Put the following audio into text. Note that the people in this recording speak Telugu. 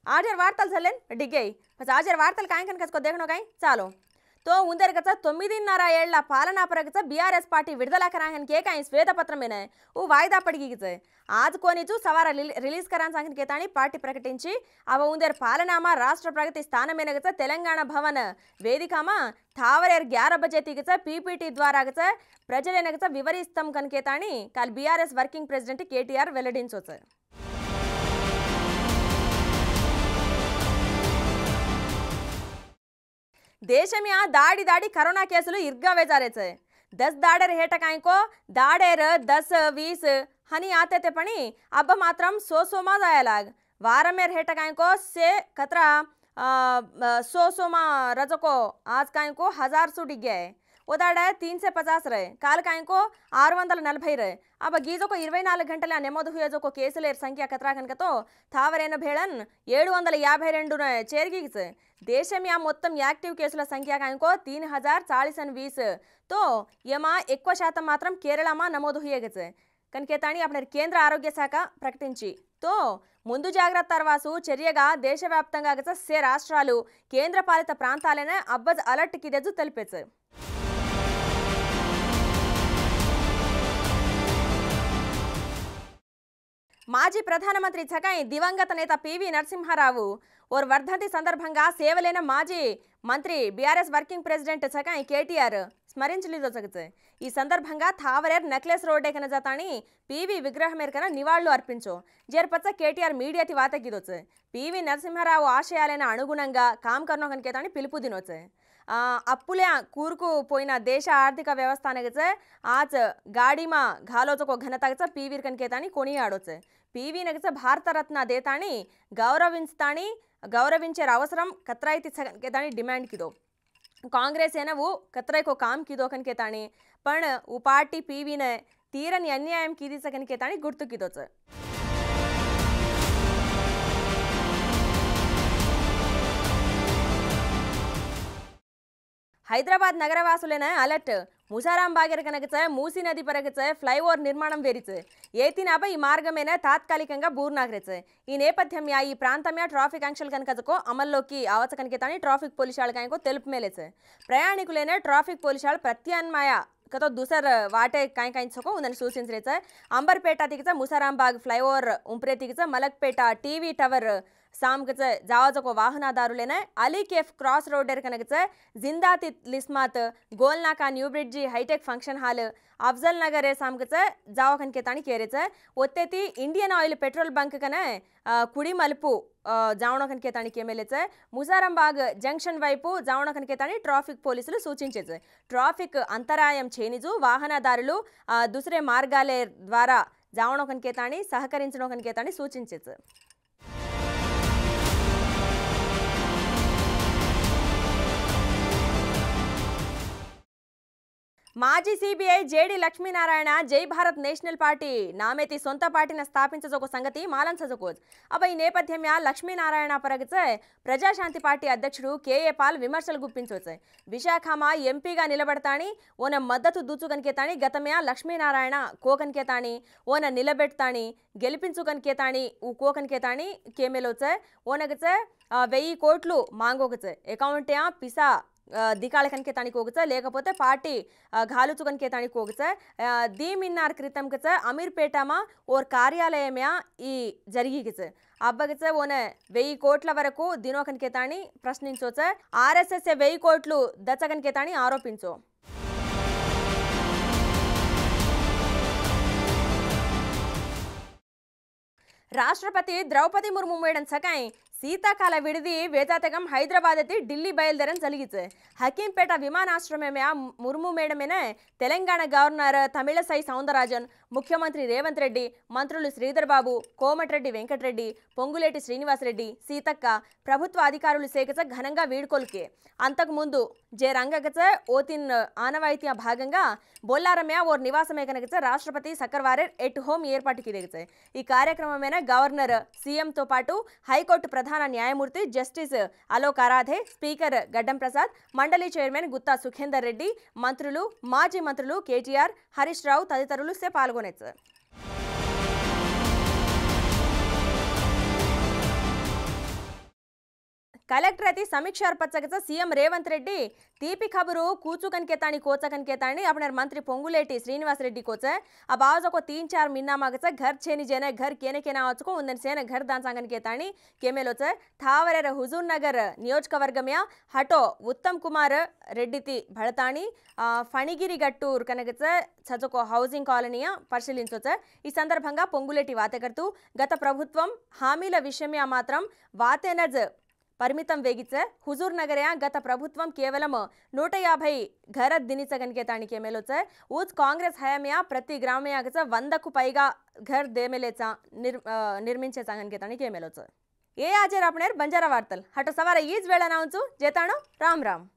आजर वार्तल झालेन डिगे बस आजर वार्तल काय कन कसको देखनो काय चालो तो ఉందరగత 9.5 ఏళ్ల పాలనా పరగత బీఆర్ఎస్ పార్టీ విడుదల कराहन के काय శ్వేతపత్రం में वो वायदा पड़गी आज कोनीचू सवार रिलीज करा सांगन केतानी पार्टी प्रकटिंచి अव उंदर पालनामा राष्ट्र प्रगति स्थान में तेलंगाण भवन वेदिकामा थावरेर 11 बजे तीगच पीपीटी द्वारा प्रजलेनगच विवरिस्ताम कन केतानी काल बीआरएस वर्किंग प्रेसिडेंट केटीआर వెల్లడించొచ్చ देश में दाड़ी दाड़ी कोरोना केसुलु इर्गावे जारेचे 10 दाडेर हेट कायको दाडेर 10-20 हनी आते थे पणी अब मात्रम 100 मा जायलाग वारमेर हेट कायको से कतरा 100 मा रजको आज कायको 1000 सु डिगे उदाड़ा 350 रहे काल कायको 640 रहे अब गीजो को 24 गंटल नेमोद हुए जो को केसुल संख्या कतरा कनकतो थावरेन भेड़न 752 चेरगीसे देश में మొత్తం యాక్టివ్ కేసుల సంఖ్య కాయको 3040 तो यमा ఎక్కువ శాతం మాత్రం కేరళమా నమోదు హుయేగছে కనకేతాని अपने కేంద్ర ఆరోగ్య శాఖ ప్రకటించి तो ముందు జాగ్రత్త తర్వాసు చర్యగా దేశవ్యాప్తంగా సే రాష్ట్రాలు కేంద్ర పాలిత ప్రాంతాలనే అబ్బజ్ అలర్ట్ కిదెజు తెలిపేছে మాజీ ప్రధానమంత్రి చకాయి దివంగత నేత పివి నరసింహారావు और वर्धंती సందర్భంగా సేవలైన మాజీ మంత్రి బీఆర్ఎస్ వర్కింగ్ ప్రెసిడెంట్ చకాయి కేటీఆర్ స్మరించలిదొసగছে ఈ సందర్భంగా థావరేర్ నెక్లెస్ రోడ్ ఎకన జతాని పివి విగ్రహం ఎర్కన నివాళులు అర్పించో జర్పచ్చ కేటీఆర్ మీడియాతి వాతకిదొచ్చ పివి నరసింహారావు ఆశయాలైన అనుగుణంగా కామ్ కర్నో కనకేతాని పిలుపు దినొచ్చ अप्पुल्या कूरकू पोइना देश आर्थिक व्यवस्था आज गाडीमा घालोचको घनता पीवी कनकेतानी कोणी आडोचे पीवी नगच भारत रत्न देतानी गौरविंचतानी गौरविंचेर अवसरम कतरायती कनकेतानी डिमांड किदो कांग्रेस एनवु कतराय को काम किदो कनकेतानी पण उ पार्टी पीवी ने तीरनी अन्यायम कीदी कनकेतानी गुर्तु किदोच हैदराबाद नगरवासुलेन अलर्ट मुसाराम बागेर कनकच मूसी नदी परगच फ्लैओवर निर्माणं वेरिच ఏతినాప ఈ మార్గమేన తాత్కాలికంగా బూర్నాగ్రెచ ఈ నేపథ్యంయా ఈ ప్రాంతమ్యా ట్రాఫిక్ ఆంక్షలు కనకజకో అమల్లోకి ఆవచకనకేతాని ట్రాఫిక్ పోలీసాల కాయको తెలుపు మేలేచ ప్రయాణికులైన ట్రాఫిక్ పోలీసాల ప్రత్యామ్నాయ कतो दूसर वाटे काय कायचको उन्हें सूचिंचरेच अंबरपेटा तिगच मुसाराम बाग फ्लैओवर उंपरे तिगच मलकपेटा टीवी टवर सामगच जावाजको वाहनदारुलेने अली केफ क्रॉस रोडर कनगच जिंदाती लिस्मात Golnaka new bridge hitech function hall Afzal Nagar सामगच जावा कनकेतानी केरेच ओत्तेती इंडियन ऑयल पेट्रोल बंक कने कुड़ी मलपु जावणो कनकेतानी केमेलेच मुसारांबाग जंक्शन వైపు जावणो कनकेतानी ट्राफिक పోలీసులు సూచించేచ ట్రాఫిక్ అంతరాయం చేనిజు వాహనదారులు दुसरे మార్గాలే ద్వారా जावणो कनकेतानी సహకరించనో कनकेतानी సూచించేచ మాజీ సిబిఐ జేడి లక్ష్మీనారాయణ జై భారత్ నేషనల్ పార్టీ నామేతి సొంత పార్టీని స్థాపించజోక సంగతి మాలంచజకోజ్ అబ ఈ నేపథ్యంయా లక్ష్మీనారాయణ పరగచ ప్రజాశాంతి పార్టీ అధ్యక్షుడు కేఏ పాల్ విమర్శలు గుప్పించొచ్చ విశాఖమా ఎంపీగా నిలబడతాని ఓన మద్దతు దూచుకనికేతాని గతమ్యా లక్ష్మీనారాయణ కోకనికేతాని ఓన నిలబెడతాని గెలిపించుకనికేతాని ఊ కోకనికేతాని కేమెలోచ ఓనగచ 1000 కోట్లు మాంగోగచ అకౌంట్యా పిసా दिकाळ कनकेतानी कोगच लेకపోతే పార్టీ घालुचु कनकेतानी कोगच दीमिन्नार कृतम कच अमीरपेटामा और कार्यालयम्या ఈ జరిగిగచ అబ్బగచ ఓన 1000 కోట్ల వరకు దినో కనకేతాని ప్రశ్నించొచ ఆర్ఎస్ఎస్ 1000 కోట్లు దచ కనకేతాని ఆరోపించో राष्ट्रपति द्रौपदी मुर्मू मेडन सकाई शीताकाल विड़दी वेदातगम हैदराबाद ఢిల్లీ బయలుదేరని జరిగితే హకీంపేట విమానాశ్రయమే ముర్ము మేడమేనే తెలంగాణ గవర్నర్ తమిళసై సౌందరరాజన్ ముఖ్యమంత్రి రేవంత్ రెడ్డి మంత్రులు శ్రీధర్ బాబు కోమటిరెడ్డి వెంకటరెడ్డి పొంగులేటి శ్రీనివాస్ రెడ్డి సీతక్క ప్రభుత్వ అధికారులు సేకచ ఘనంగా వీడ్కోలుకే అంతకు ముందు జే రంగగచ ఓతిన్ ఆనవాయితీ భాగంగా బొల్లారమే ఓర్ నివాసమే కనగచ రాష్ట్రపతి సక్కర్వారే ఎట్ హోమ్ ఏర్పాటుకి దిగచ ఈ కార్యక్రమమేన గవర్నర్ సీఎం తో పాటు హైకోర్టు ప్రధాన న్యాయమూర్తి జస్టిస్ అలోక్ ఆరాధే స్పీకర్ గడ్డం ప్రసాద్ మండలి చైర్మన్ గుత్తా సుఖేందర్ రెడ్డి మంత్రులు మాజీ మంత్రులు కేటీఆర్ హరీష్ రావు తదితరులు సే పాల్గొనేచ్చు कलेक्टर अति समीक्षा पచ్చगच सीएम रेवंत रेड्डी तीपी खबरू कूचुकन केताणी कोचकन केताणी अपने मंत्री पोंगुलेटी श्रीनिवास रेड्डी कोच अब आज को 3-4 महीना मागच घर छेनी जेने घर केने केना आचको उन्दन सेने घर दांसांगन केताणी केमेलोच थावरेर हुजूर नगर नियोजकवर्गम्या हटो उत्तम कुमार रेड्डी भड़ताणी फणिगिरी गट्टूर कनगच చజకో హౌసింగ్ కాలనీయ పరిశీలించొచ్చ ఈ సందర్భంగా పొంగులేటి వాతెకర్తూ గత ప్రభుత్వం హామీల విషయమే మాత్రం వాతెనజ్ పరిమితం వేగిచ్చ హుజూర్ నగరయ గత ప్రభుత్వం కేవలం 150 घर दिनीचगन के ताणी केमेलोच ऊच कांग्रेस हयामया प्रति ग्रामयागच 100 पैगा घर देमेलेचा निर्मिंचेचागन के ताणी केमेलोच ए आजे आपणेर बंजारा वार्तल हटो सवार ईज वेळा नावचू जेताणो राम राम।